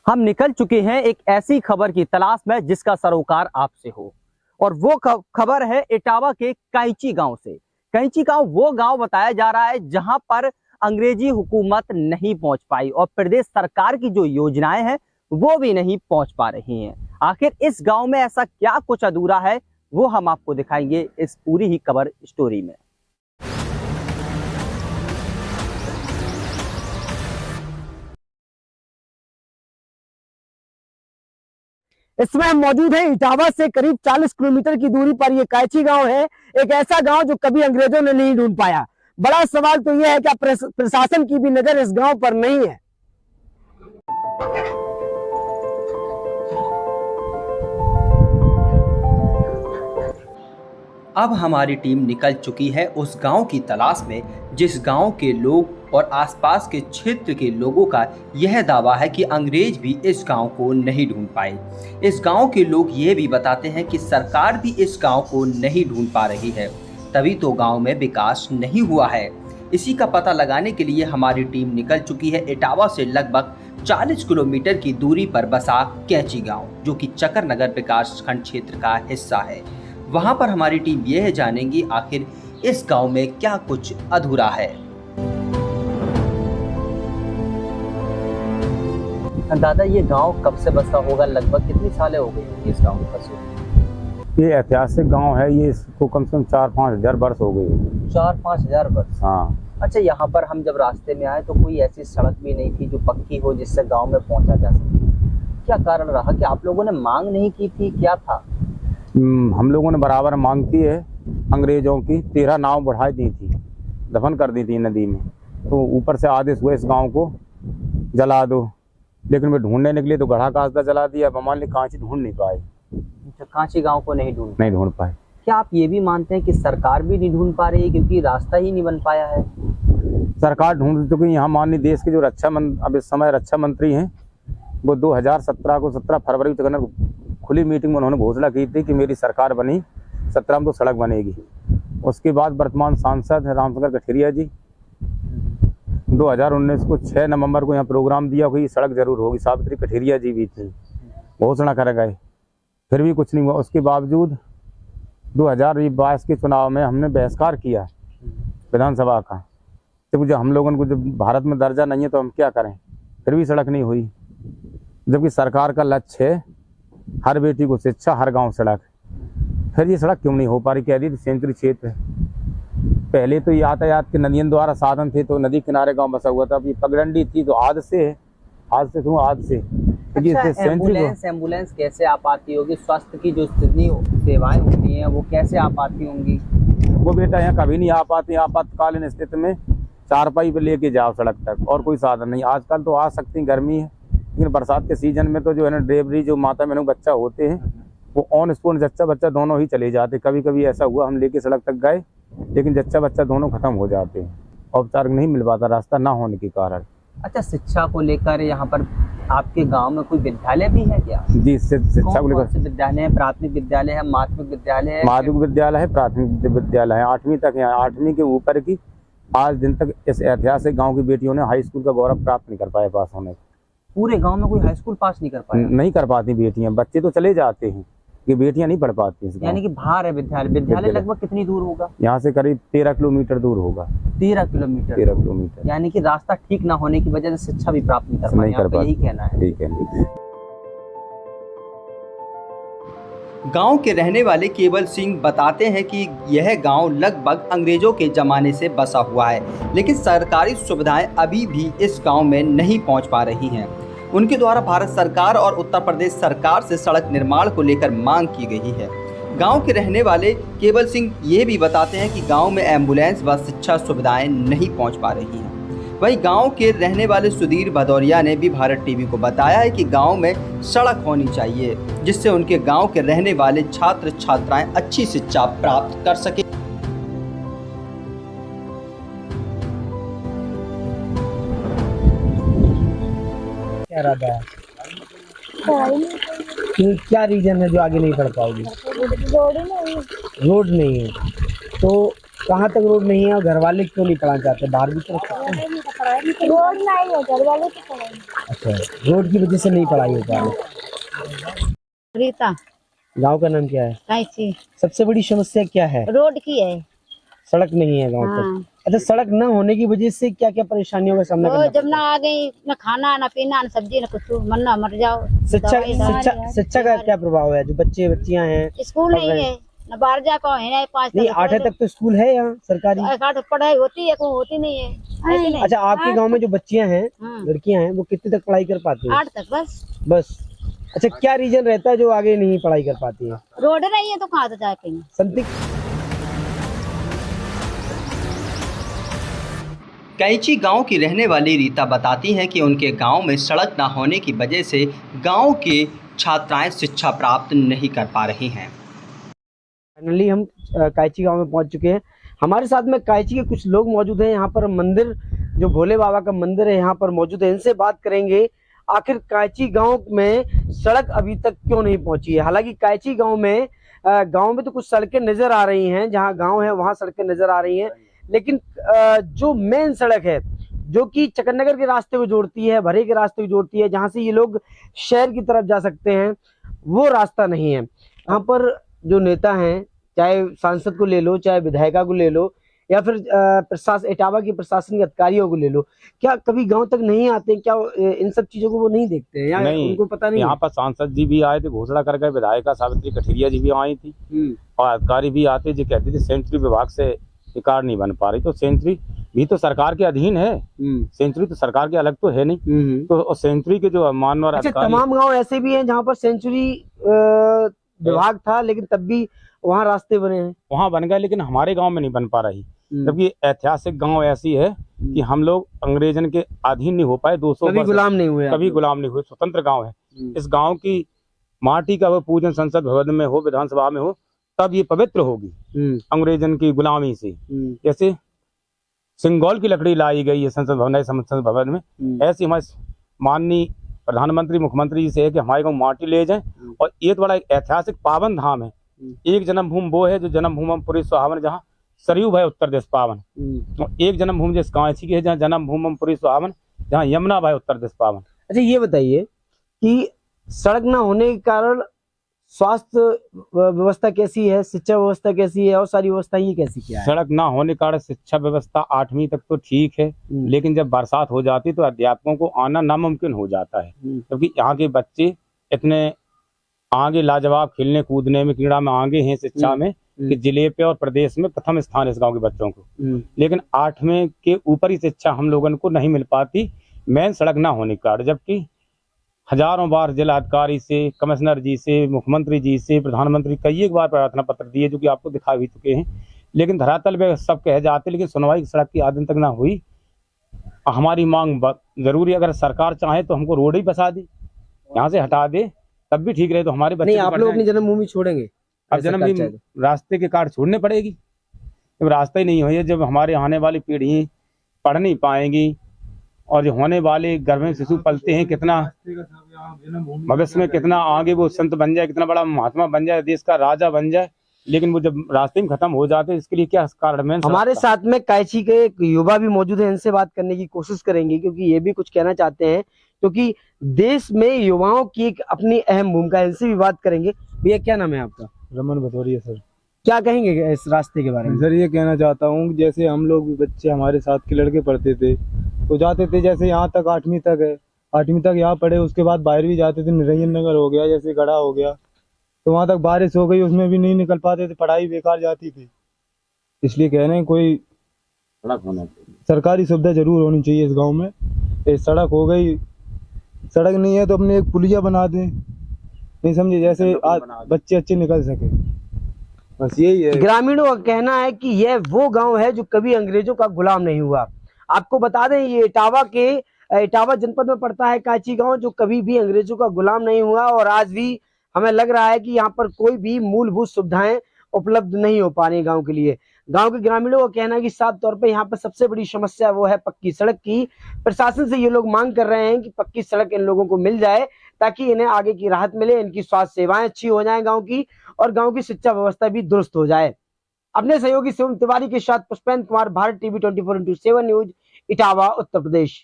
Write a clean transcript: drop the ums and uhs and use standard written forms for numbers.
हम निकल चुके हैं एक ऐसी खबर की तलाश में जिसका सरोकार आपसे हो, और वो खबर है इटावा के कैंची गांव से। कैंची गांव वो गांव बताया जा रहा है जहां पर अंग्रेजी हुकूमत नहीं पहुंच पाई और प्रदेश सरकार की जो योजनाएं हैं वो भी नहीं पहुंच पा रही हैं। आखिर इस गांव में ऐसा क्या कुछ अधूरा है वो हम आपको दिखाएंगे इस पूरी ही खबर स्टोरी में। इसमें हम मौजूद हैं इटावा से करीब 40 किलोमीटर की दूरी पर ये कैंची गांव है। एक ऐसा गांव जो कभी अंग्रेजों ने नहीं ढूंढ पाया। बड़ा सवाल तो यह है कि प्रशासन की भी नजर इस गांव पर नहीं है। अब हमारी टीम निकल चुकी है उस गांव की तलाश में जिस गांव के लोग और आसपास के क्षेत्र के लोगों का यह दावा है कि अंग्रेज भी इस गांव को नहीं ढूंढ पाए। इस गांव के लोग ये भी बताते हैं कि सरकार भी इस गांव को नहीं ढूंढ पा रही है, तभी तो गांव में विकास नहीं हुआ है। इसी का पता लगाने के लिए हमारी टीम निकल चुकी है इटावा से लगभग 40 किलोमीटर की दूरी पर बसा कैंची गाँव, जो कि चकर नगर विकास खंड क्षेत्र का हिस्सा है। वहां पर हमारी टीम यह जानेंगी आखिर इस गांव में क्या कुछ अधूरा है। दादा, ये गांव कब से बसा होगा? लगभग कितनी सालें हो गई इस गांव में बसे? ये ऐतिहासिक गांव है, ये इसको कम से कम 4-5 हजार वर्ष हो गए। 4-5 हजार वर्ष? हाँ। अच्छा, यहाँ पर हम जब रास्ते में आए तो कोई ऐसी सड़क भी नहीं थी जो पक्की हो जिससे गाँव में पहुंचा जा सके। क्या कारण रहा कि आप लोगों ने मांग नहीं की थी? क्या था? हम लोगों ने बराबर मांग की है अंग्रेजों की। 13 नाव बढ़ा दी थी, दफन कर दी थी नदी में। तो ऊपर से आदेश हुए इस गांव को जला दो, लेकिन वे ढूंढने निकले तो गढ़ा कास्ता जला दिया। मान ली कांची ढूंढ नहीं पाए। कांची गांव को नहीं ढूंढ पाए। क्या आप ये भी मानते हैं कि सरकार भी नहीं ढूंढ पा रही है क्योंकि रास्ता ही नहीं बन पाया है? सरकार ढूंढ चुकी। यहाँ माननीय देश के जो अब इस समय रक्षा मंत्री हैं, वो 2017 को 17 फरवरी तक खुली मीटिंग में उन्होंने घोषणा की थी कि मेरी सरकार बनी 17 में तो सड़क बनेगी। उसके बाद वर्तमान सांसद रामशंकर कठेरिया जी 2019 को 6 नवंबर को यहाँ प्रोग्राम दिया कि सड़क जरूर होगी। सावित्री कठेरिया जी भी थी, घोषणा कर गए, फिर भी कुछ नहीं हुआ। उसके बावजूद 2022 के चुनाव में हमने बहिष्कार किया विधानसभा का। जब हम लोगों को जब भारत में दर्जा नहीं है तो हम क्या करें, फिर भी सड़क नहीं हुई। जबकि सरकार का लक्ष्य है हर बेटी को शिक्षा, हर गांव सड़क। फिर ये सड़क क्यों नहीं हो पा रही? कह रही सेंचुरी क्षेत्र है। पहले तो यातायात के नदियों द्वारा साधन थे तो नदी किनारे गांव बसा हुआ था। अब ये पगडंडी थी तो आज से अच्छा, एम्बुलेंस कैसे आ पाती होगी? स्वास्थ्य की जो स्थिति सेवाएं होती हैं वो कैसे आ पाती होंगी? वो बेटा यहाँ कभी नहीं आ पाती। आपातकालीन स्थिति में चारपाई पे लेके जाओ सड़क तक, और कोई साधन नहीं। आजकल तो आ सकती, गर्मी है, लेकिन बरसात के सीजन में तो जो है ना डिलीवरी जो माता बहनों बच्चा होते हैं वो ऑन स्पॉट जच्चा बच्चा दोनों ही चले जाते। कभी कभी ऐसा हुआ हम लेके सड़क तक गए लेकिन जच्चा बच्चा दोनों खत्म हो जाते हैं, औपचारिक नहीं मिल पाता रास्ता ना होने के कारण। अच्छा, शिक्षा को लेकर यहाँ पर आपके गांव में कोई विद्यालय भी है क्या? जी, शिक्षा को लेकर विद्यालय है, प्राथमिक विद्यालय है, माध्यमिक विद्यालय है? माध्यमिक विद्यालय है, प्राथमिक विद्यालय है, 8वीं तक है। 8वीं के ऊपर की आज दिन तक इस ऐतिहासिक गाँव की बेटियों ने हाई स्कूल का गौरव प्राप्त नहीं कर पाए पास होने। पूरे गांव में कोई हाई स्कूल पास नहीं कर पाया? नहीं कर पाती बेटियां। बच्चे तो चले जाते हैं, ये बेटियां नहीं पढ़ पाती। यानी कि बाहर है विद्यालय लगभग कितनी दूर होगा? यहाँ से करीब 13 किलोमीटर दूर होगा। 13 किलोमीटर? 13 किलोमीटर। यानी कि रास्ता ठीक ना होने की वजह से शिक्षा भी प्राप्त नहीं कर पाए। यही कहना है? ठीक है। गांव के रहने वाले केवल सिंह बताते हैं कि यह गांव लगभग अंग्रेजों के ज़माने से बसा हुआ है, लेकिन सरकारी सुविधाएं अभी भी इस गांव में नहीं पहुंच पा रही हैं। उनके द्वारा भारत सरकार और उत्तर प्रदेश सरकार से सड़क निर्माण को लेकर मांग की गई है। गांव के रहने वाले केवल सिंह ये भी बताते हैं कि गांव में एम्बुलेंस व शिक्षा सुविधाएं नहीं पहुँच पा रही हैं। वहीं गांव के रहने वाले सुधीर भदौरिया ने भी भारत टीवी को बताया है कि गांव में सड़क होनी चाहिए जिससे उनके गांव के रहने वाले छात्र छात्राएं अच्छी शिक्षा प्राप्त कर सके। क्या इरादा है? क्या रीजन है जो आगे नहीं पढ़ पाओगी? रोड नहीं है। तो कहाँ तक रोड नहीं है और घर वाले क्यों नहीं पढ़ाना चाहते? बाहर भी तो रोड नहीं है, घर वाले तो पढ़ाएंगे। अच्छा, रोड की वजह से नहीं पढ़ाई हो पा रही। रीता गांव का नाम क्या है? कैसी सबसे बड़ी समस्या क्या है? रोड की है। सड़क नहीं है गांव हाँ। तक। अच्छा, सड़क न होने की वजह से क्या क्या परेशानियों का सामना वो करना जब ना पड़ता है? आ गई ना खाना ना पीना ना सब्जी ना कुछ मरना मर जाओ। शिक्षा दवाई दारू शिक्षा शिक्षा का क्या प्रभाव है? जो बच्चे बच्चियां हैं स्कूल पढ़ नहीं रहे है हैं। ना बाहर जा को है ना 5 नहीं, 8वीं तक तो स्कूल है यहाँ सरकारी। पढ़ाई होती है को होती नहीं है। है कि नहीं? अच्छा, आपके गांव में जो बच्चियां हैं, हाँ। लड़कियां हैं, वो कितने तक पढ़ाई कर पाती हैं? 8 तक बस। बस। अच्छा, क्या रीजन रहता है जो आगे नहीं पढ़ाई कर पाती है? रोड नहीं है तो कहाँ तो जा पाएंगे। संदिग्ध कैंची गांव की रहने वाली रीता बताती हैं कि उनके गांव में सड़क न होने की वजह से गांव के छात्राएं शिक्षा प्राप्त नहीं कर पा रही हैं। फाइनली हम कायची गांव में पहुंच चुके हैं। हमारे साथ में कायची के कुछ लोग मौजूद हैं। यहाँ पर मंदिर, जो भोले बाबा का मंदिर है, यहाँ पर मौजूद है। इनसे बात करेंगे आखिर कायची गांव में सड़क अभी तक क्यों नहीं पहुंची है। हालांकि कायची गांव में तो कुछ सड़कें नजर आ रही हैं, जहाँ गांव है वहां सड़कें नजर आ रही हैं, लेकिन जो मेन सड़क है, जो कि चकन्नगर के रास्ते को जोड़ती है, भरे के रास्ते को जोड़ती है, जहां से ये लोग शहर की तरफ जा सकते हैं, वो रास्ता नहीं है। यहाँ पर जो नेता हैं, चाहे सांसद को ले लो, चाहे विधायिका को ले लो, या फिर प्रशासन, इटावा के प्रशासनिक अधिकारियों को ले लो, क्या कभी गांव तक नहीं आते हैं? क्या इन सब चीजों को वो नहीं देखते हैं या नहीं, उनको पता नहीं? यहाँ पर सांसद जी भी आए थे, घोषणा कर गए, विधायिका सावित्री कठेरिया जी भी आई थी और अधिकारी भी आते जो कहते थे सेंचुरी विभाग से ये कार्ड नहीं बन पा रही। तो सेंचुरी भी तो सरकार के अधीन है, सेंचुरी तो सरकार के अलग तो है नहीं। तो सेंचुरी के जो मानवर अच्छा, अधिकारी, तमाम गांव ऐसे भी हैं जहाँ पर सेंचुरी विभाग था, लेकिन तब भी वहाँ रास्ते बने हैं। वहाँ बन गए, लेकिन हमारे गांव में नहीं बन पा रही। जबकि ऐतिहासिक गांव ऐसी है कि हम लोग अंग्रेजन के अधीन नहीं हो पाए, 200 कभी गुलाम नहीं हुए, कभी गुलाम नहीं हुए, स्वतंत्र गांव है। इस गांव की माटी का वो पूजन संसद भवन में हो, विधानसभा में हो, तब ये पवित्र होगी अंग्रेजन की गुलामी से। जैसे सिंगौल की लकड़ी लाई गई है संसद भवन, संसद भवन में, ऐसी हमारे माननीय प्रधानमंत्री मुख्यमंत्री जी से है कि हमारे गाँव माटी ले जाएं। और ये तो बड़ा एक ऐतिहासिक पावन धाम है। एक जन्मभूमि वो है जो जन्मभूमि पुरी सुहावन, जहाँ सरयू भाई उत्तर देश पावन। तो एक जन्मभूमि जिस कांची की है, जहाँ जन्मभूमि पुरी सुहावन, जहाँ यमुना भाई उत्तर देश पावन। अच्छा, ये बताइए कि सड़क ना होने के कारण स्वास्थ्य व्यवस्था कैसी है, शिक्षा व्यवस्था कैसी है, और सारी व्यवस्था ये कैसी क्या है? सड़क ना होने के कारण शिक्षा व्यवस्था 8वीं तक तो ठीक है, लेकिन जब बरसात हो जाती तो अध्यापकों को आना नामुमकिन हो जाता है। क्योंकि यहाँ के बच्चे इतने आगे लाजवाब खेलने कूदने में, क्रीड़ा में आगे हैं, शिक्षा में, कि जिले पे और प्रदेश में प्रथम स्थान इस गांव के बच्चों को। लेकिन 8वीं के ऊपर ही शिक्षा हम लोगों को नहीं मिल पाती, मेन सड़क ना होने के कारण। जबकि हजारों बार जिला अधिकारी से, कमिश्नर जी से, मुख्यमंत्री जी से, प्रधानमंत्री कई एक बार प्रार्थना पत्र दिए, जो कि आपको दिखा भी चुके हैं, लेकिन धरातल पे सब कह जाते, लेकिन सुनवाई सड़क की आज दिन तक ना हुई। हमारी मांग जरूरी, अगर सरकार चाहे तो हमको रोड ही बसा दे, यहाँ से हटा दे, तब भी ठीक रहे। तो हमारे बच्चे नहीं, आप लोग अपनी जन्मभूमि छोड़ेंगे? अब जन्मभूमि रास्ते के कार्ड छोड़ने पड़ेगी। जब रास्ता ही नहीं हो, जब हमारे आने वाली पीढ़ी पढ़ नहीं पाएंगी, और जो होने वाले गर्भ में शिशु पलते हैं, कितना भविष्य में कितना आगे वो संत बन जाए, कितना बड़ा महात्मा बन जाए, देश का राजा बन जाए, लेकिन वो जब रास्ते में खत्म हो जाते, इसके लिए क्या कारण है? हमारे साथ में कायची के एक युवा भी मौजूद है, इनसे बात करने की कोशिश करेंगे, क्योंकि ये भी कुछ कहना चाहते हैं, क्योंकि देश में युवाओं की एक अपनी अहम भूमिका है। इनसे भी बात करेंगे। भैया, क्या नाम है आपका? रमन भदौरिया सर। क्या कहेंगे इस रास्ते के बारे में? सर, ये कहना चाहता हूँ, जैसे हम लोग भी बच्चे, हमारे साथ के लड़के पढ़ते थे तो जाते थे, जैसे यहाँ तक 8वीं तक है, 8वीं तक यहाँ पढ़े, उसके बाद बाहर भी जाते थे, निरंजन नगर हो गया, जैसे गढ़ा हो गया, तो वहाँ तक बारिश हो गई, उसमें भी नहीं निकल पाते थे, पढ़ाई बेकार जाती थी। इसलिए कह रहे हैं कोई सरकारी सुविधा जरूर होनी चाहिए इस गांव में। एक सड़क हो गई, सड़क नहीं है तो अपने एक पुलिया बना दें, नहीं समझे, जैसे बच्चे अच्छे निकल सके, बस यही है। ग्रामीणों का कहना है कि यह वो गांव है जो कभी अंग्रेजों का गुलाम नहीं हुआ। आपको बता दें, ये इटावा जनपद में पड़ता है कायची गांव, जो कभी भी अंग्रेजों का गुलाम नहीं हुआ, और आज भी हमें लग रहा है कि यहाँ पर कोई भी मूलभूत सुविधाएं उपलब्ध नहीं हो पा रही गांव के लिए। गांव के ग्रामीणों का कहना है कि साफ तौर पे यहाँ पर सबसे बड़ी समस्या वो है पक्की सड़क की। प्रशासन से ये लोग मांग कर रहे हैं कि पक्की सड़क इन लोगों को मिल जाए, ताकि इन्हें आगे की राहत मिले, इनकी स्वास्थ्य सेवाएं अच्छी हो जाएं गाँव की, और गाँव की शिक्षा व्यवस्था भी दुरुस्त हो जाए। अपने सहयोगी शिवम तिवारी के साथ Pushpendra Kumar, Bharat TV 24x7 news, Etawah, Uttar प्रदेश।